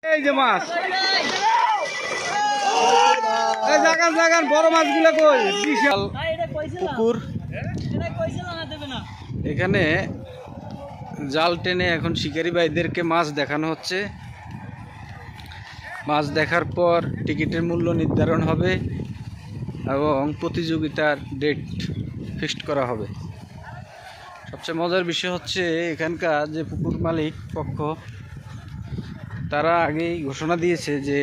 এই যে মাছ, এই জাগান জাগান বড় মাছগুলো কই? বিশাল পুকুর। এখানে জাল টেনে এখন শিকারি ভাইদেরকে মাছ দেখানো হচ্ছে। মাছ দেখার পর টিকিটের মূল্য নির্ধারণ হবে এবং প্রতিযোগিতার ডেট ফিক্সড করা হবে। সবচেয়ে মজার বিষয় হচ্ছে এখানকার যে পুকুর মালিক পক্ষ, তারা আগেই ঘোষণা দিয়েছে যে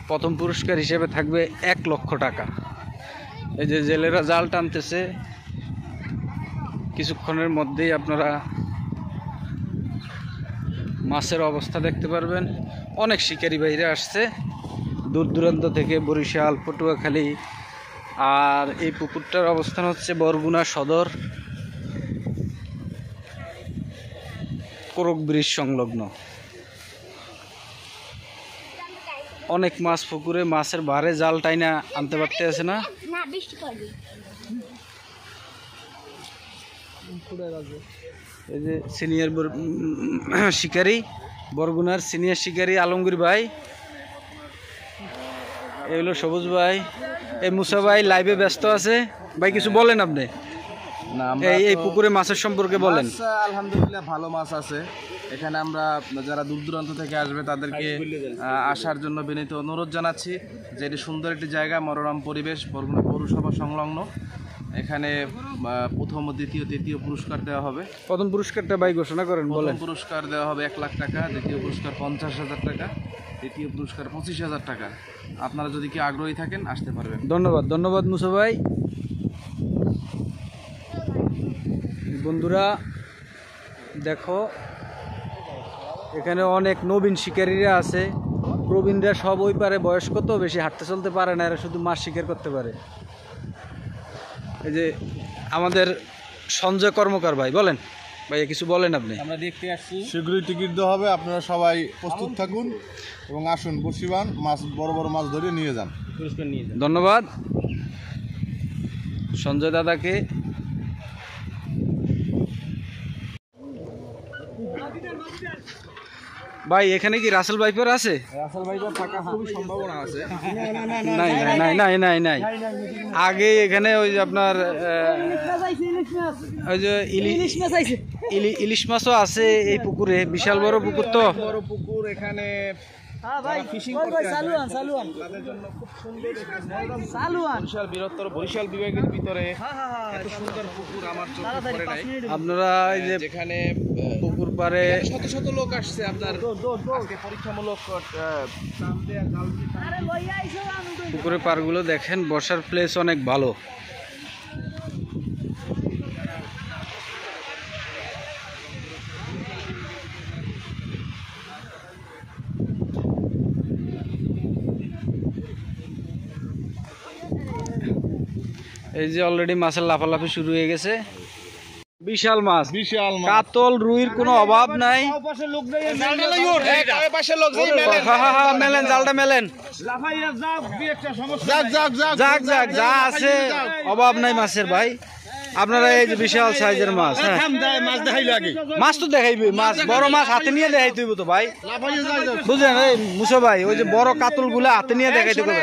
প্রথম পুরস্কার হিসেবে থাকবে 1 লক্ষ টাকা। এই যে জেলেরা জাল টানতেছে, কিছুক্ষণের মধ্যেই আপনারা মাছের অবস্থা দেখতে পারবেন। অনেক শিকারি ভাইরা আসছে দূর দূরান্ত থেকে, বরিশাল, পটুয়াখালী। আর এই পুকুরটার অবস্থান হচ্ছে বরগুনা সদর, কোরক ব্রিজ সংলগ্ন। অনেক মাছ পুকুরে, মাছের বারে জাল টাইনা আনতে পারতে আছে না। এই যে সিনিয়র শিকারি, বরগুনার সিনিয়র শিকারি আলমগীর ভাই, এই হলো সবুজ ভাই, এই মুসা ভাই লাইভে ব্যস্ত আছে। ভাই কিছু বলেন আপনি, এই পুকুরে মাছের সম্পর্কে বলেন। আলহামদুলিল্লাহ ভালো মাছ আছে এখানে। আমরা যারা দূর দূরান্ত থেকে আসবে তাদেরকে আসার জন্য বিনীত অনুরোধ জানাচ্ছি যে এটি সুন্দর একটি জায়গা, মনোরম পরিবেশ, বরগুনা পৌরসভা সংলগ্ন। এখানে প্রথম, দ্বিতীয়, তৃতীয় পুরস্কার দেওয়া হবে। প্রথম পুরস্কারটা ভাই ঘোষণা করেন, বলেন। প্রথম পুরস্কার দেওয়া হবে 1 লাখ টাকা, দ্বিতীয় পুরস্কার 50,000 টাকা, তৃতীয় পুরস্কার 25,000 টাকা। আপনারা যদি কি আগ্রহী থাকেন আসতে পারবেন। ধন্যবাদ, ধন্যবাদ মুসা ভাই। বন্ধুরা দেখো, এখানে অনেক নবীন শিকারীরা আছে। প্রবীণরা সব ওই পারে, বয়স্ক তো বেশি হাঁটতে চলতে পারে না, এরা শুধু মাছ শিকার করতে পারে। এই যে আমাদের সঞ্জয় কর্মকার ভাই, বলেন ভাই কিছু বলেন আপনি। আমরা দেখতে আসছি, শীঘ্রই টিকিট দেওয়া হবে, আপনারা সবাই প্রস্তুত থাকুন এবং আসুন, বসিবান মাছ, বড় বড় মাছ ধরে নিয়ে যান। পুরস্কার নিয়ে যান। ধন্যবাদ সঞ্জয় দাদাকে। ভাই এখানে কি রাসেল ভাইপার আছে? রাসেল ভাইপার থাকার খুবই সম্ভাবনা আছে। নাই নাই নাই নাই নাই, আগে এখানে ওই যে আপনার ওই যে ইলিশ মাছও আছে এই পুকুরে। বিশাল বড় পুকুর তো, বড় পুকুর। এখানে বরিশাল বৃহত্তর, বরিশাল বিভাগের ভিতরে এত সুন্দর পুকুর আমার চোখে পড়ে নাই। আপনারা এই যে যেখানে পুকুর পারে শত শত লোক আসছে আপনার আজকে পরীক্ষামূলক পুকুরের পাড়গুলো দেখেন, বসার প্লেস অনেক ভালো। এই যে অলরেডি মাছের লাফালাফি শুরু হয়ে গেছে। বিশাল মাছ, বিশাল মাছ, কাতল রুইর কোনো অভাব নাই। মেলেন জালটা, মেলেন, যাক যাক, যা আছে অভাব নাই মাছের ভাই। আপনারা এই যে বিশাল সাইজের মাছ, হ্যাঁ মাছ তো দেখাইবে, মাছ বড় মাছ হাতে নিয়ে দেখাইতে হইব তো ভাই, বুঝলেন? এই মুসা ভাই ওই যে বড় কাতল গুলা হাতে নিয়ে দেখাইতে হবে।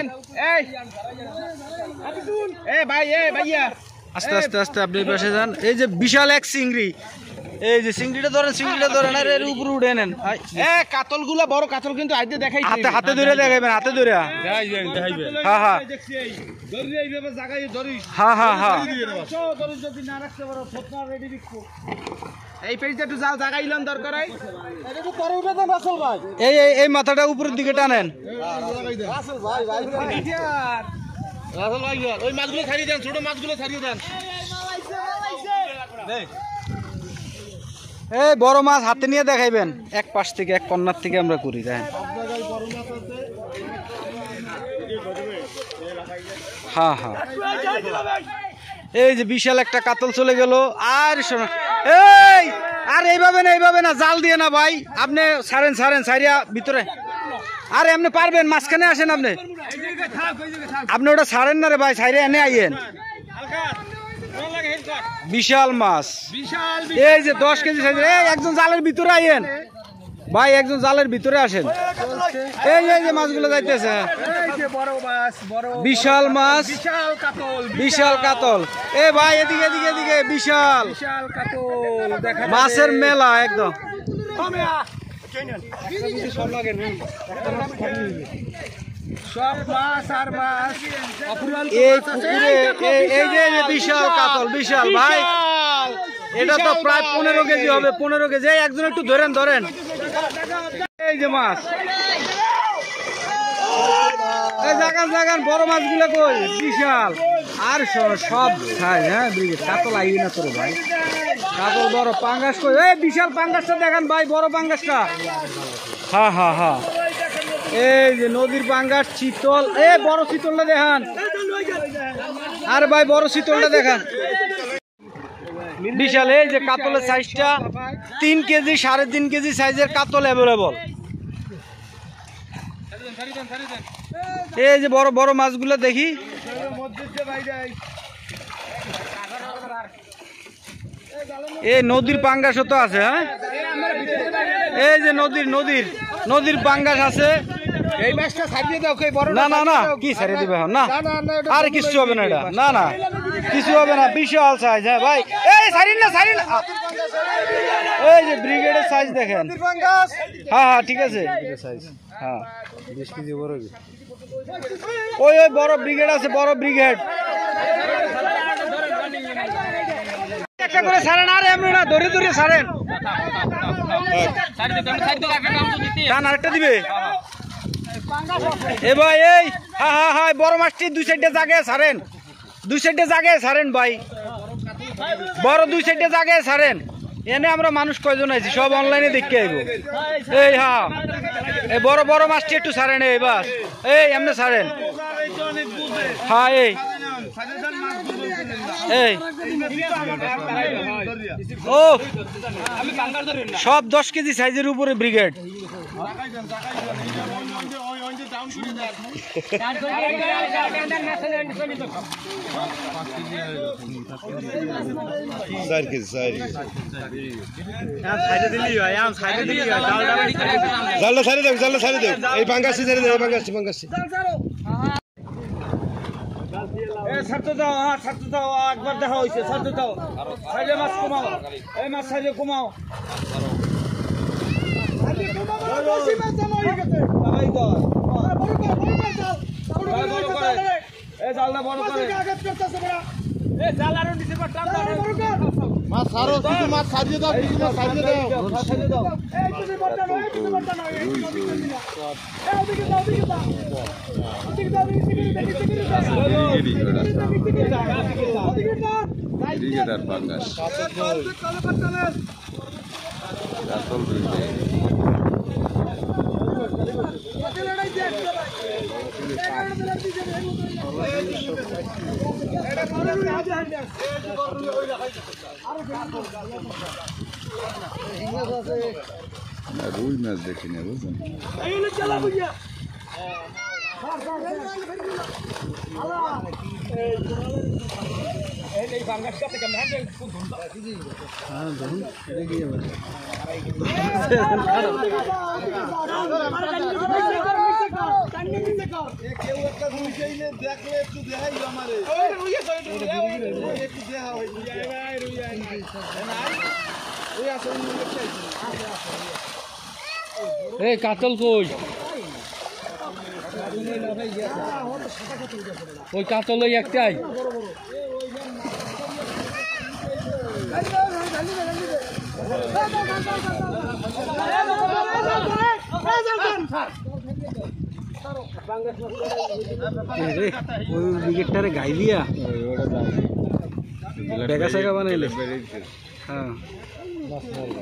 আস্তে আস্তে আস্তে আপনি পাশে যান। এই যে বিশাল এক চিংড়ি, এই যে চিংড়িটা ধরেন, চিংড়িটা ধরেন, আর এর উপরে উঠে নেন। কাতল গুলা বড় কাতল কিন্তু হাতে দেখাই, হাতে ধরে দেখাইবেন, হাতে ধরে। হ্যাঁ হ্যাঁ হ্যাঁ হ্যাঁ হ্যাঁ, এই পেজটা একটু জাল জাগাইলাম দরকার। এই এই মাথাটা উপরের দিকে টানেন। ওই মাছগুলো ছাড়িয়ে দেন, ছোট মাছগুলো ছাড়িয়ে দেন। এই বড় মাছ হাতে নিয়ে দেখাইবেন, এক পাশ থেকে, এক কর্নার থেকে আমরা করি। দেখেন, হ্যাঁ হ্যাঁ, এই যে বিশাল একটা কাতল চলে গেল। আর শোনো, এই আর এইভাবে না, এইভাবে না, জাল দিয়ে না ভাই, আপনি ছাড়েন ছাড়েন, ছাড়িয়া ভিতরে। আরে আপনি পারবেন, মাঝখানে আসেন আপনি, আপনি ওটা ছাড়েন না রে ভাই, ছাইরে এনে আইয়েন। বিশাল মাছ, এই যে 10 কেজি সাইজের, একজন জালের ভিতরে আইয়েন। ভাই একজন জালের ভিতরে আসেন। এই যে মাছগুলো যাইতেছে, বিশাল মাছ, বিশাল কাতল। এ ভাই এদিকে এদিকে এদিকে বিশাল মাছের মেলা একদম। সব মাছ আর মাছ এই পুকুরে এই যে বিশাল কাতল, বিশাল ভাই। এটা তো প্রায় 15 কেজি হবে, 15 কেজি। একজন একটু ধরেন ধরেন। এই যে মাছ, এই জাগান জাগান বড় মাছগুলো কই, বিশাল। আর সব সাইজ, হ্যাঁ ব্রিগেড কাতল আইবি না তোর ভাই, কাতল বড়। পাঙ্গাস কই, এই বিশাল পাঙ্গাসটা দেখান ভাই, বড় পাঙ্গাসটা। হ্যাঁ হ্যাঁ হ্যাঁ, এই যে নদীর পাঙ্গাস, চিতল। এ বড় চিতলটা দেখান। আর ভাই বড় চিতলটা দেখান, বিশাল। এই যে কাতলের সাইজটা 3 কেজি 3.5 কেজি সাইজের কাতল অ্যাভেলেবল। এই যে বড় বড় মাছগুলো দেখি। এই নদীর পাঙ্গাসও তো আছে, হ্যাঁ এই যে নদীর পাঙ্গাস আছে। এই মাছটা ছাড়িয়ে দাও, কই বড় না না না, কি ছাড়িয়ে দিবে না? আর কিছু হবে না, এটা না না কিছু হবে না, বিশাল সাইজ। হ্যাঁ ভাই, এই ছাড়িন না, ছাড়িন। এই যে ব্রিগেডের সাইজ দেখেন। হ্যাঁ হ্যাঁ ঠিক আছে, হ্যাঁ 20 কেজি বড়। ওই ওই বড় ব্রিগেড আছে, বড় ব্রিগেড। একটা করে ছাড়েন, আর এমনি না, ধরে ধরে ছাড়েন। টান আরেকটা দিবে। এ ভাই এই, হ্যাঁ হ্যাঁ হ্যাঁ, বড় মাছটি 2 সাইডে জায়গায় ছাড়েন, 2 সাইডে জায়গায় ছাড়েন ভাই, বড় 2 সাইডে জায়গায় ছাড়েন। এনে আমরা মানুষ কয়জন আছি, সব অনলাইনে দেখতে আইব। এই হ্যাঁ, এই বড় বড় মাছটি একটু ছাড়েন। এই বাস, এই এমনি ছাড়েন। হ্যাঁ এই এই ও সব 10 কেজি সাইজের উপরে ব্রিগেড। জালটা ছাড়ি দেব, জালটা ছাড়ি দেব। এই পাঙ্গাসি ছাড়ি দেব, এই পাঙ্গাসি। ছাড়তে দাও, হ্যাঁ ছাড়তে দাও, একবার দেখা হয়েছে, ছাড়তে দাও। সাইডে মাছ কমাও, এই মাছ সাইডে কমাও। জালটা বড় করে, মাছ ছাড়ো, কিছু মাছ ছাড়িয়ে দাও, কিছু মাছ ছাড়িয়ে দাও। ব্রিগেডার পাঙ্গাস কাতল রুই মাছ দেখি না, বুঝলেন? এই কাতল কই, ওই কাতল ওই একটাই। ওই উইকেটটারে গাই দিয়া বেগা সেগা বানাইলে। হ্যাঁ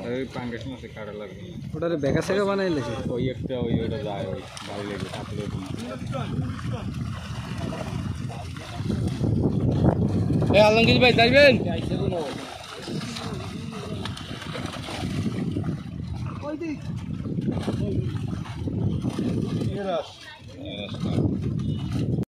ওই পাঙ্গাস মাছে কাটা লাগবে, ওটারে বেগা সেগা বানাইলে। ওই একটা ওইটা যায়, ওই ভালো লেগে কাতলে। আলমগীর ভাই যাইবেন? Yes.